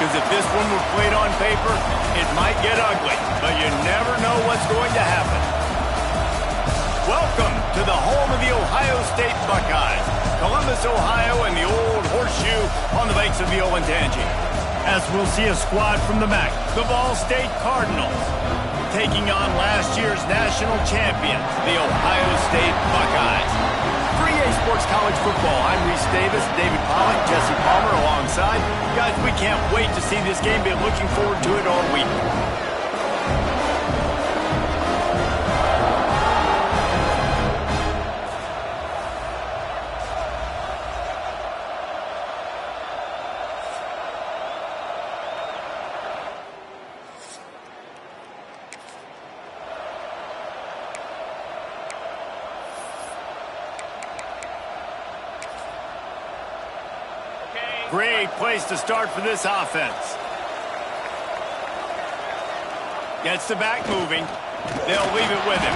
because if this one were played on paper, it might get ugly, but you never know what's going to happen. Welcome to the home of the Ohio State Buckeyes, Columbus, Ohio, and the old horseshoe on the banks of the Olentangy. As we'll see a squad from the MAC, the Ball State Cardinals, taking on last year's national champions, the Ohio State Buckeyes. 3A Sports College Football. I'm Reese Davis, David Pollack, Jesse Palmer alongside. Guys, we can't wait to see this game. Been looking forward to it all week. Great place to start for this offense. Gets the back moving. They'll leave it with him.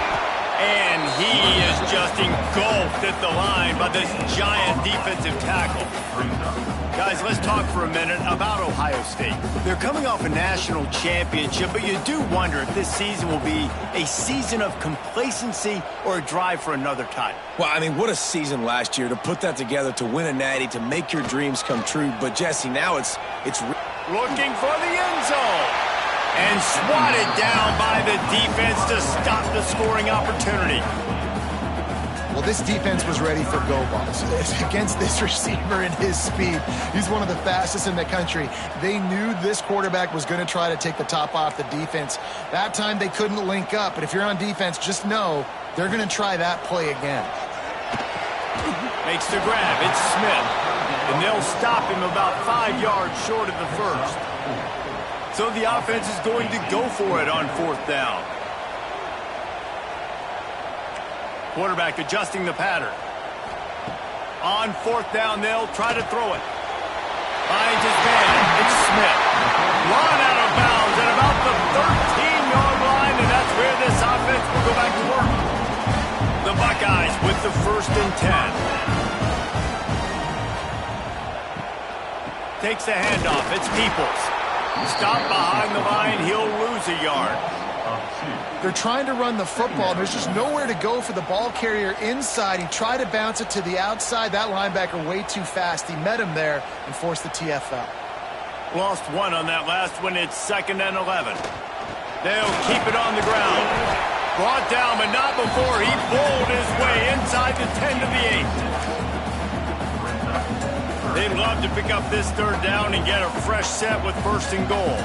And he is just engulfed at the line by this giant defensive tackle. Guys, let's talk for a minute about Ohio State. They're coming off a national championship, but you do wonder if this season will be a season of complacency or a drive for another title. Well, I mean, what a season last year to put that together, to win a natty, to make your dreams come true. But, Jesse, now it's looking for the end zone. And swatted down by the defense to stop the scoring opportunity. Well, this defense was ready for go balls. Against this receiver and his speed, he's one of the fastest in the country. They knew this quarterback was going to try to take the top off the defense. That time they couldn't link up, but if you're on defense, just know they're going to try that play again. Makes the grab. It's Smith. And they'll stop him about 5 yards short of the first. So the offense is going to go for it on fourth down. Quarterback adjusting the pattern. On fourth down, they'll try to throw it. Finds his man. It's Smith. Run out of bounds at about the 13-yard line, and that's where this offense will go back to work. The Buckeyes with the 1st and 10. Takes the handoff. It's Peoples. Stop behind the line. He'll lose a yard. They're trying to run the football. There's just nowhere to go for the ball carrier inside. He tried to bounce it to the outside. That linebacker way too fast. He met him there and forced the TFL. Lost one on that last one. It's 2nd and 11. They'll keep it on the ground. Brought down, but not before he bowled his way inside the 10 to the 8. They'd love to pick up this 3rd down and get a fresh set with 1st and goal.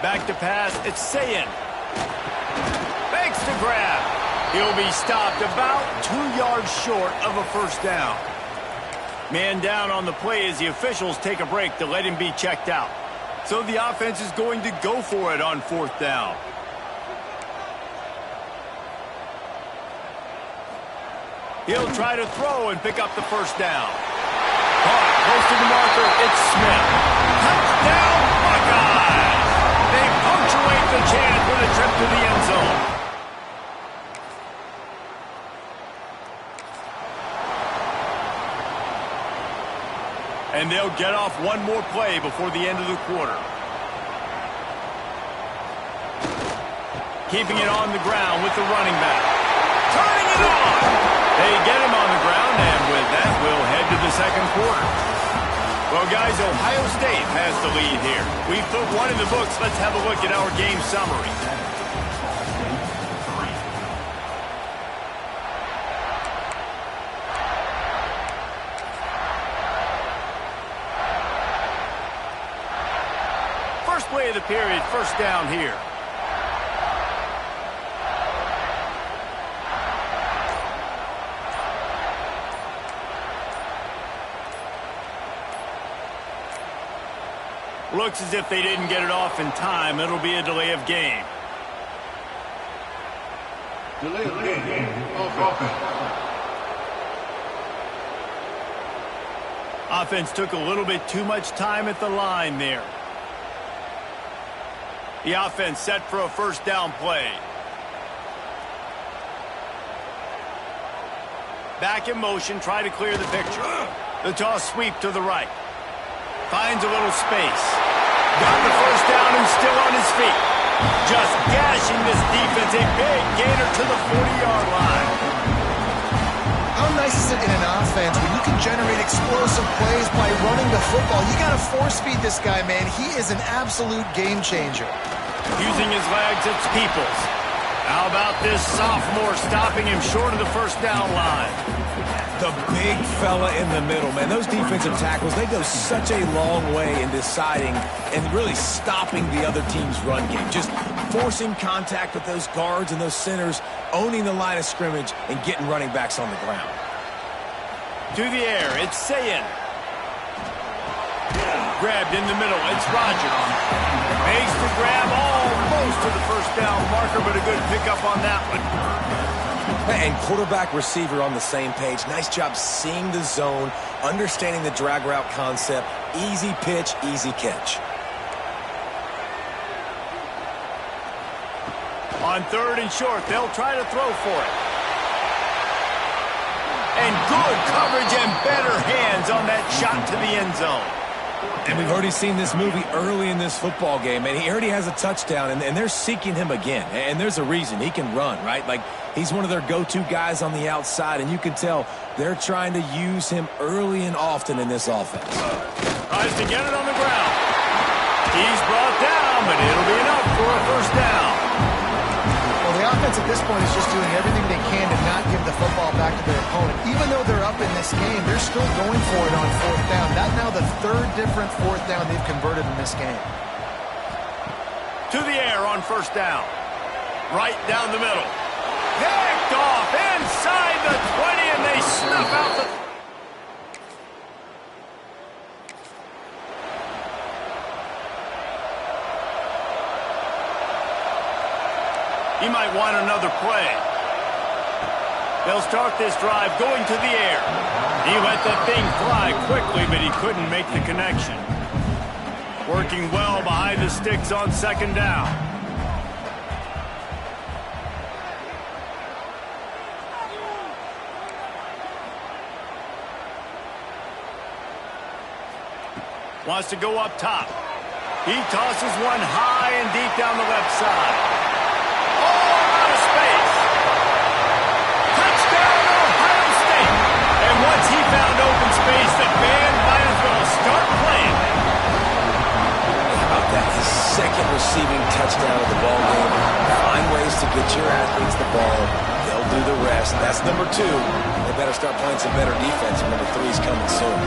Back to pass, it's Sayin. Makes the grab. He'll be stopped about 2 yards short of a 1st down. Man down on the play as the officials take a break to let him be checked out. So the offense is going to go for it on 4th down. He'll try to throw and pick up the 1st down. Caught, close to the marker, it's Smith. Touchdown, Buckeyes! They punctuate the chance with a trip to the end zone. And they'll get off one more play before the end of the quarter. Keeping it on the ground with the running back. Turning it on! They get him on the ground, and with that, we'll head to the 2nd quarter. Well, guys, Ohio State has the lead here. We put one in the books. Let's have a look at our game summary. First play of the period, 1st down here. Looks as if they didn't get it off in time. It'll be a delay of game. Delay of game. Offense took a little bit too much time at the line there. The offense set for a first down play. Back in motion, try to clear the picture. The toss sweep to the right. Finds a little space. Got the first down and still on his feet. Just gashing this defense. A big gainer to the 40-yard line. How nice is it in an offense when you can generate explosive plays by running the football? You got to force feed this guy, man. He is an absolute game changer. Using his legs, it's Peoples. How about this sophomore stopping him short of the first down line? The big fella in the middle, man. Those defensive tackles, they go such a long way in deciding and really stopping the other team's run game. Just forcing contact with those guards and those centers, owning the line of scrimmage, and getting running backs on the ground. To the air, it's Sayin. Grabbed in the middle, it's Rogers. Makes the grab almost to the first down marker, but a good pickup on that one. And quarterback receiver on the same page. Nice job seeing the zone, understanding the drag route concept. Easy pitch, easy catch. On third and short, they'll try to throw for it. And good coverage and better hands on that shot to the end zone. And we've already seen this movie early in this football game, and he already has a touchdown, and they're seeking him again. And there's a reason. He can run, right? Like, he's one of their go-to guys on the outside, and you can tell they're trying to use him early and often in this offense. Tries to get it on the ground. He's brought down, but it'll be enough for a first down. Well, the offense at this point is just doing everything they can to not give the football back to their opponent. Even though they're up in this game, they're still going for it on fourth down. That's now the third different fourth down they've converted in this game. To the air on first down. Right down the middle. Picked off inside the 20, and they snuff out the... He might want another play. They'll start this drive going to the air. He let that thing fly quickly, but he couldn't make the connection. Working well behind the sticks on second down. Wants to go up top. He tosses one high and deep down the left side. Out of space. Touchdown, Ohio State. And once he found open space, the band might as well start playing. How about that? His second receiving touchdown of the ball game. Find ways to get your athletes the ball. They'll do the rest. That's number 2. They better start playing some better defense, and number 3 is coming soon.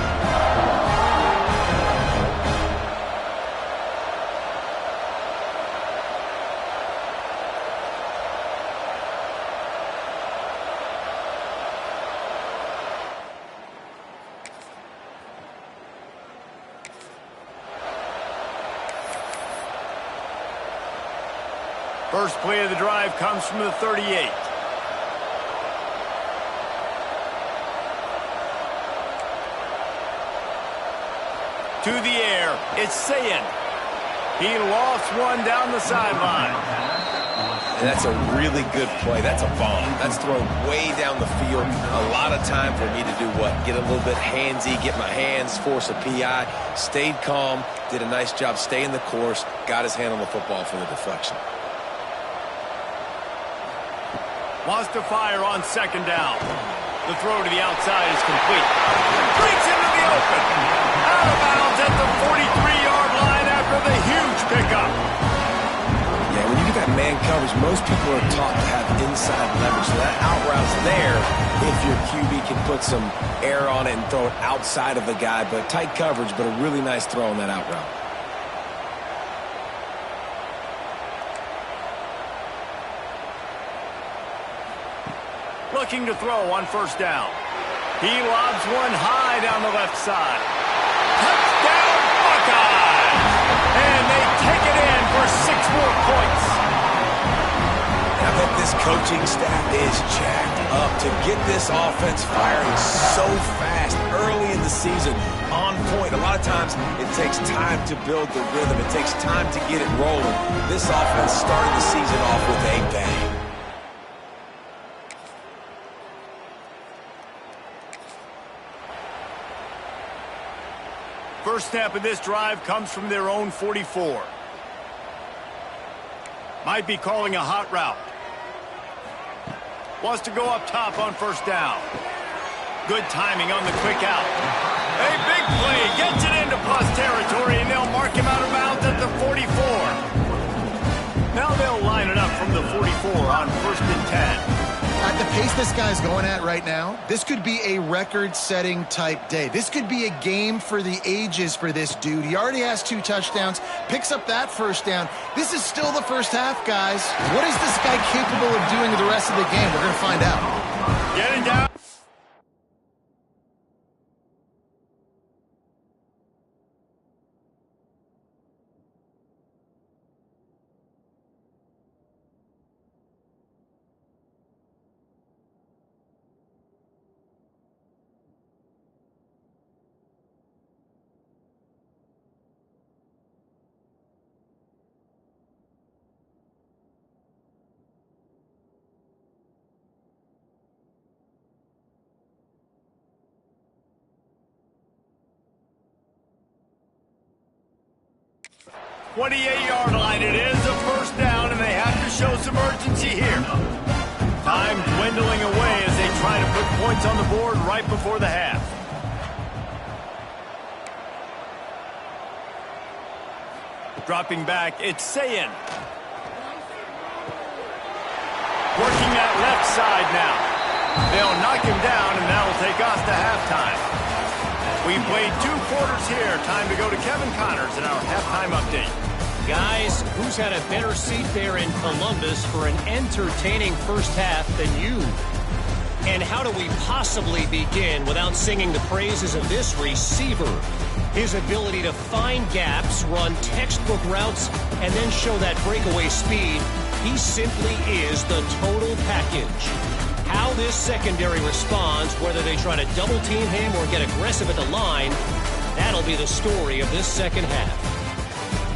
First play of the drive comes from the 38. To the air, it's Sayin. He lost one down the sideline. And that's a really good play. That's a bomb. That's thrown way down the field. A lot of time for me to do what? Get a little bit handsy, get my hands, force a PI. Stayed calm, did a nice job staying the course, got his hand on the football for the deflection. Wants to fire on second down. The throw to the outside is complete. Breaks into the open. Out of bounds at the 43-yard line after the huge pickup. Yeah, when you get that man coverage, most people are taught to have inside leverage. So that out route's there if your QB can put some air on it and throw it outside of the guy. But tight coverage, but a really nice throw on that out route. Looking to throw on first down. He lobs one high down the left side. Touchdown, Buckeyes! And they take it in for 6 more points. I bet this coaching staff is jacked up to get this offense firing so fast early in the season, on point. A lot of times it takes time to build the rhythm. It takes time to get it rolling. This offense started the season off with a bang. First snap of this drive comes from their own 44. Might be calling a hot route. Wants to go up top on first down. Good timing on the quick out. A big play. Gets it into plus territory, and they'll mark him out of bounds at the 44. Now they'll line it up from the 44 on 1st and 10. At the pace this guy's going at right now, this could be a record-setting type day. This could be a game for the ages for this dude. He already has 2 touchdowns, picks up that first down. This is still the first half, guys. What is this guy capable of doing the rest of the game? We're going to find out. Getting down. Twenty-eight-yard line it is, a first down, and they have to show some urgency here. Time dwindling away as they try to put points on the board right before the half. Dropping back, it's Sayin. Working that left side now. They'll knock him down, and that'll take us to halftime. We've played 2 quarters here. Time to go to Kevin Connors in our halftime update. Guys, who's had a better seat there in Columbus for an entertaining first half than you? And how do we possibly begin without singing the praises of this receiver? His ability to find gaps, run textbook routes, and then show that breakaway speed. He simply is the total package. How this secondary responds, whether they try to double-team him or get aggressive at the line, that'll be the story of this second half.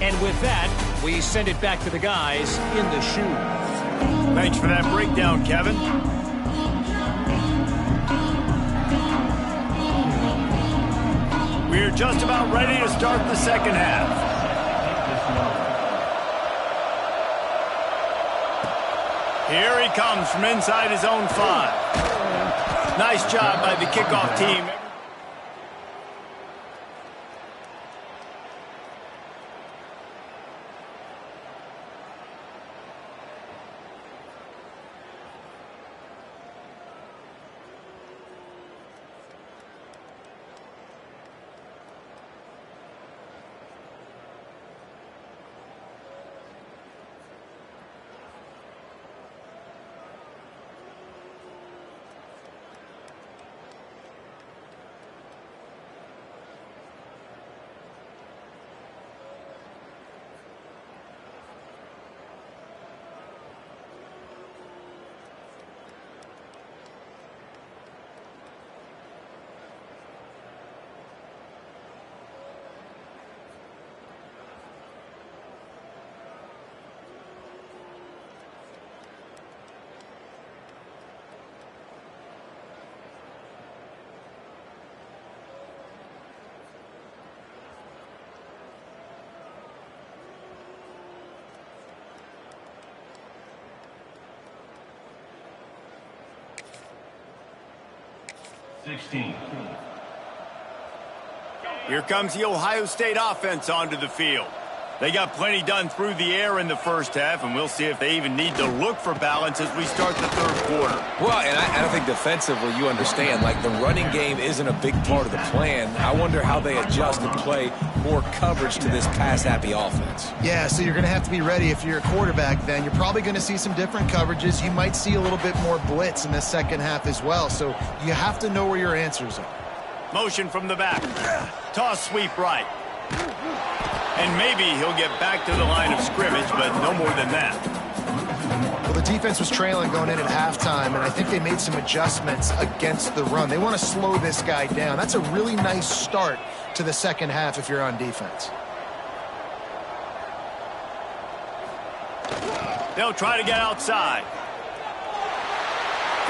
And with that, we send it back to the guys in the shoe. Thanks for that breakdown, Kevin. We're just about ready to start the second half. Here he comes from inside his own 5. Nice job by the kickoff team. Here comes the Ohio State offense onto the field. They got plenty done through the air in the first half, and we'll see if they even need to look for balance as we start the third quarter. Well, and I think defensively, you understand, like the running game isn't a big part of the plan. I wonder how they adjust and play more coverage to this pass-happy offense. Yeah, so you're going to have to be ready if you're a quarterback then. You're probably going to see some different coverages. You might see a little bit more blitz in the second half as well, so you have to know where your answers are. Motion from the back. Toss sweep right. And maybe he'll get back to the line of scrimmage, but no more than that. Well, the defense was trailing going in at halftime, and I think they made some adjustments against the run. They want to slow this guy down. That's a really nice start to the second half if you're on defense. They'll try to get outside.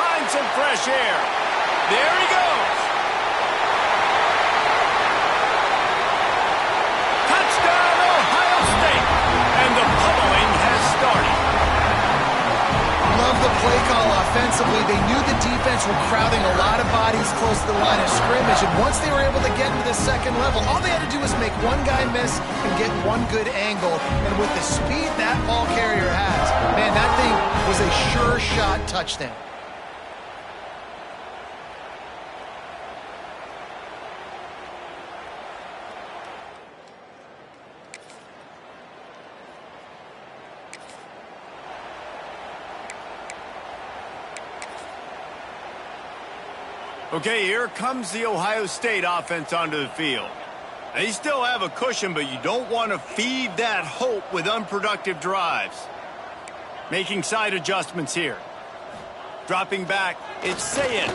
Find some fresh air. There he goes. Touchdown, Ohio State. And the pummeling has started. Love the play call offensively. They knew the defense were crowding a lot of bodies close to the line of scrimmage, and once they were able to get into the second level, all they had to do was make one guy miss and get one good angle. And with the speed that ball carrier has, man, that thing was a sure shot touchdown. Okay, here comes the Ohio State offense onto the field. They still have a cushion, but you don't want to feed that hope with unproductive drives. Making side adjustments here. Dropping back, it's Sayin.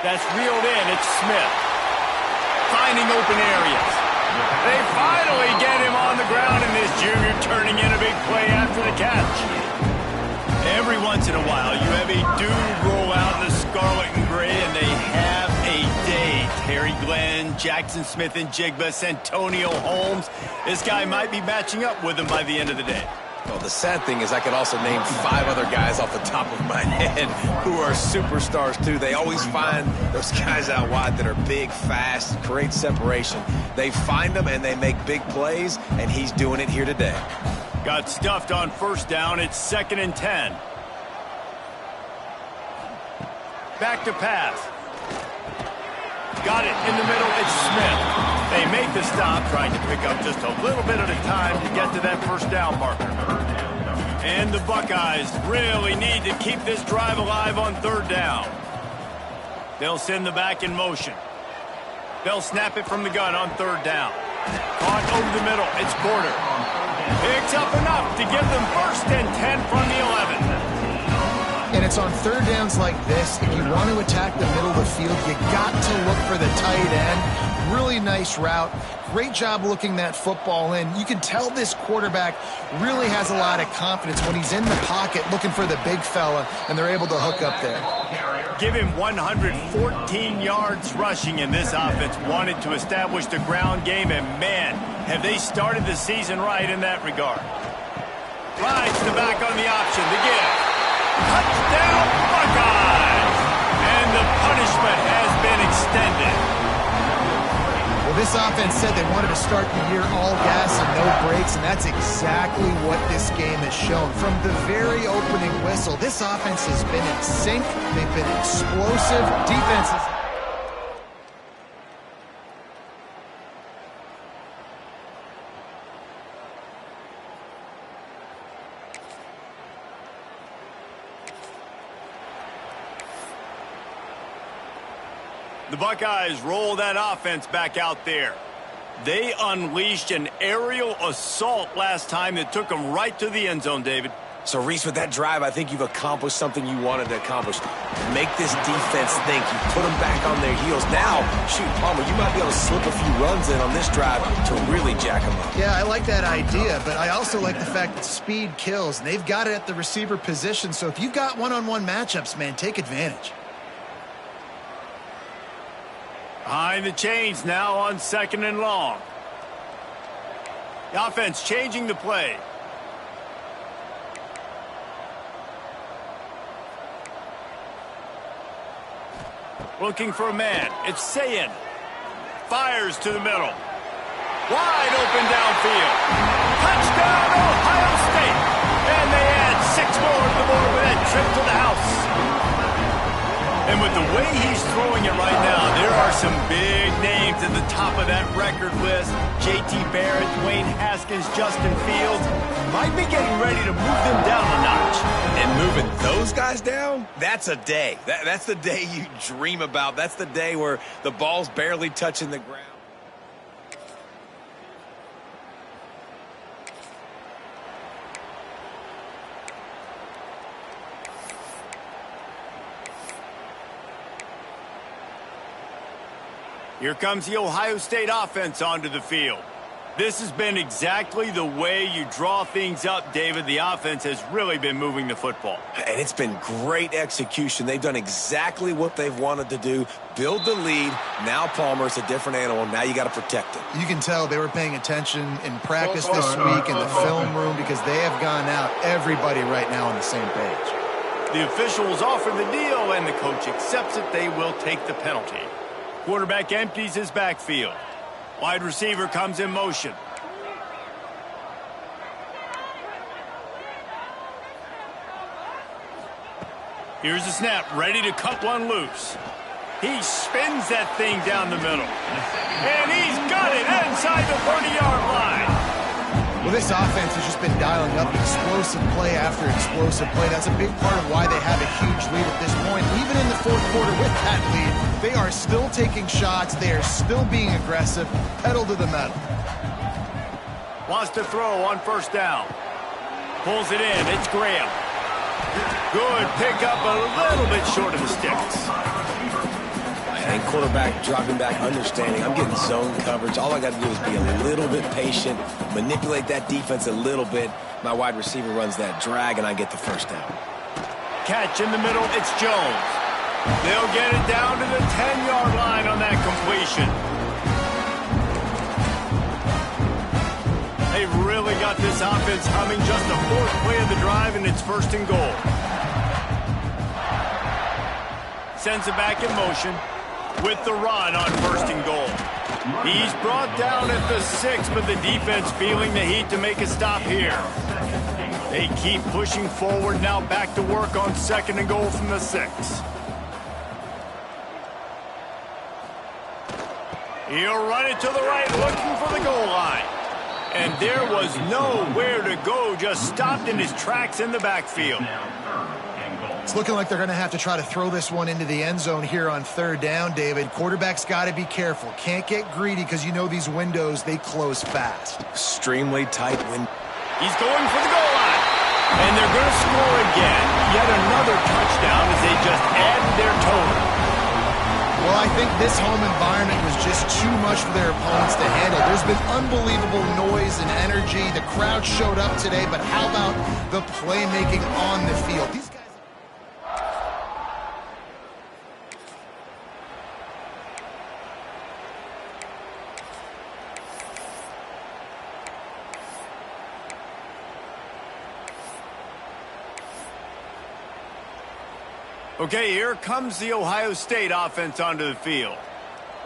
That's reeled in, it's Smith. Finding open areas. They finally get him on the ground, and this junior turning in a big play after the catch. Every once in a while, you have a dude roll out in the scarlet and gray, and they have a day. Terry Glenn, Jackson Smith and Jigba, Santonio Holmes. This guy might be matching up with him by the end of the day. Well, the sad thing is I could also name 5 other guys off the top of my head who are superstars, too. They always find those guys out wide that are big, fast, create separation. They find them, and they make big plays, and he's doing it here today. Got stuffed on first down. It's 2nd and 10. Back to pass. Got it in the middle. It's Smith. They make the stop, trying to pick up just a little bit at a time to get to that first down marker. And the Buckeyes really need to keep this drive alive on 3rd down. They'll send the back in motion. They'll snap it from the gun on 3rd down. Caught over the middle. It's Porter. Picks up enough to give them 1st and 10 from the 11. And it's on 3rd downs like this, if you want to attack the middle of the field, you got to look for the tight end. Really nice route. Great job looking that football in. You can tell this quarterback really has a lot of confidence when he's in the pocket looking for the big fella, and they're able to hook up there. Give him 114 yards rushing, and this offense wanted to establish the ground game, and man, have they started the season right in that regard. Rides the back on the option, the give. Touchdown Buckeyes! And the punishment has been extended. Well, this offense said they wanted to start the year all gas and no brakes, and that's exactly what this game has shown. From the very opening whistle, this offense has been in sync. They've been explosive. Defenses. The Buckeyes roll that offense back out there. They unleashed an aerial assault last time that took them right to the end zone, David. So, Reese, with that drive, I think you've accomplished something you wanted to accomplish. Make this defense think. You put them back on their heels. Now, shoot, Palmer, you might be able to slip a few runs in on this drive to really jack them up. Yeah, I like that idea, but I also like the fact that speed kills, and they've got it at the receiver position. So if you've got one-on-one matchups, man, take advantage. Behind the chains now on 2nd and long. The offense changing the play. Looking for a man. It's Sayin. Fires to the middle. Wide open downfield. Touchdown, Ohio State. And they add 6 more to the board with that trip to the house. And with the way he's throwing it right now, there are some big names at the top of that record list. J.T. Barrett, Dwayne Haskins, Justin Fields might be getting ready to move them down a notch. And moving those guys down, that's a day. That's the day you dream about. That's the day where the ball's barely touching the ground. Here comes the Ohio State offense onto the field. This has been exactly the way you draw things up, David. The offense has really been moving the football. And it's been great execution. They've done exactly what they've wanted to do. Build the lead. Now Palmer's a different animal. Now you got to protect it. You can tell they were paying attention in practice this week in the film room because they have gone out, everybody right now on the same page. The officials offer the deal, and the coach accepts it. They will take the penalty. Quarterback empties his backfield. Wide receiver comes in motion. Here's the snap, ready to cut one loose. He spins that thing down the middle. And he's got it inside the 30-yard line. Well, this offense has just been dialing up explosive play after explosive play. That's a big part of why they have a huge lead at this point. Even in the fourth quarter with that lead, they are still taking shots. They are still being aggressive. Pedal to the metal. Wants to throw on first down. Pulls it in. It's Graham. Good pickup, a little bit short of the sticks. And quarterback dropping back, understanding I'm getting zone coverage. All I got to do is be a little bit patient, manipulate that defense a little bit. My wide receiver runs that drag, and I get the first down. Catch in the middle, it's Jones. They'll get it down to the 10-yard line on that completion. They've really got this offense humming. Just the fourth play of the drive, and it's first and goal. Sends it back in motion with the run on first and goal. He's brought down at the 6, but the defense feeling the heat to make a stop here. They keep pushing forward, now back to work on second and goal from the 6. He'll run it to the right, looking for the goal line. And there was nowhere to go, just stopped in his tracks in the backfield. It's looking like they're going to have to try to throw this one into the end zone here on third down, David. Quarterback's got to be careful. Can't get greedy because you know these windows, they close fast. Extremely tight window. He's going for the goal line. And they're going to score again. Yet another touchdown as they just added their total. Well, I think this home environment was just too much for their opponents to handle. There's been unbelievable noise and energy. The crowd showed up today, but how about the playmaking on the field? These guys... Okay, here comes the Ohio State offense onto the field.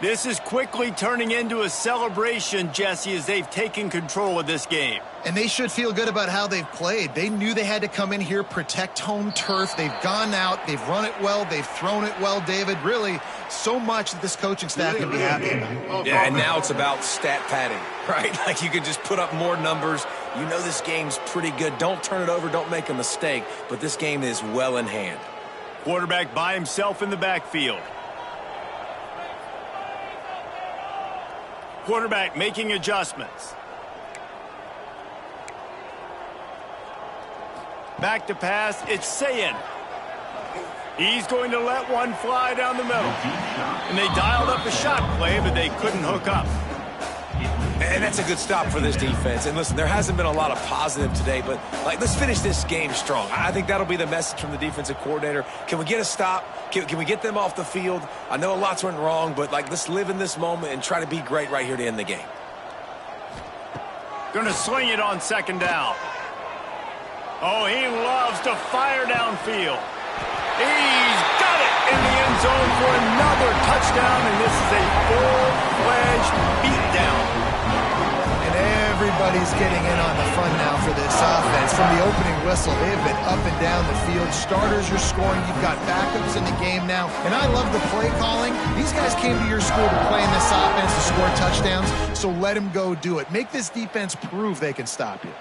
This is quickly turning into a celebration, Jesse, as they've taken control of this game. And they should feel good about how they've played. They knew they had to come in here, protect home turf. They've gone out, they've run it well, they've thrown it well, David. Really, so much that this coaching staff can be happy about. Yeah, and now it's about stat padding, right? Like you can just put up more numbers. You know this game's pretty good. Don't turn it over, don't make a mistake. But this game is well in hand. Quarterback by himself in the backfield. Quarterback making adjustments. Back to pass, it's Sayin. He's going to let one fly down the middle. And they dialed up a shot play, but they couldn't hook up. And that's a good stop for this defense. And listen, there hasn't been a lot of positive today, but let's finish this game strong. I think that'll be the message from the defensive coordinator. Can we get a stop? Can we get them off the field? I know lots went wrong, but let's live in this moment and try to be great right here to end the game. Going to sling it on second down. Oh, he loves to fire downfield. He's got it in the end zone for another touchdown, and this is a full-fledged beatdown. Everybody's getting in on the fun now for this offense. From the opening whistle, they've been up and down the field. Starters are scoring. You've got backups in the game now. And I love the play calling. These guys came to your school to play in this offense to score touchdowns, so let them go do it. Make this defense prove they can stop you.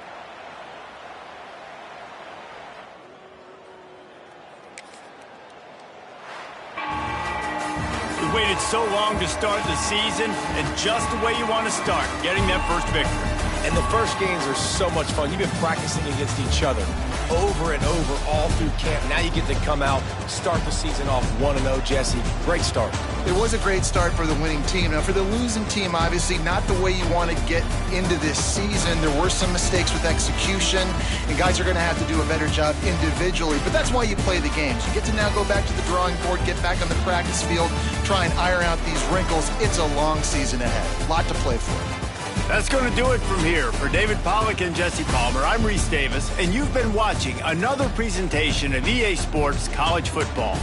We waited so long to start the season, and just the way you want to start, getting that first victory. And the first games are so much fun. You've been practicing against each other over and over all through camp. Now you get to come out, start the season off 1-0, Jesse. Great start. It was a great start for the winning team. Now, for the losing team, obviously not the way you want to get into this season. There were some mistakes with execution, and guys are going to have to do a better job individually. But that's why you play the games. You get to now go back to the drawing board, get back on the practice field, try and iron out these wrinkles. It's a long season ahead. A lot to play for. That's going to do it from here. For David Pollack and Jesse Palmer, I'm Reese Davis, and you've been watching another presentation of EA Sports College Football.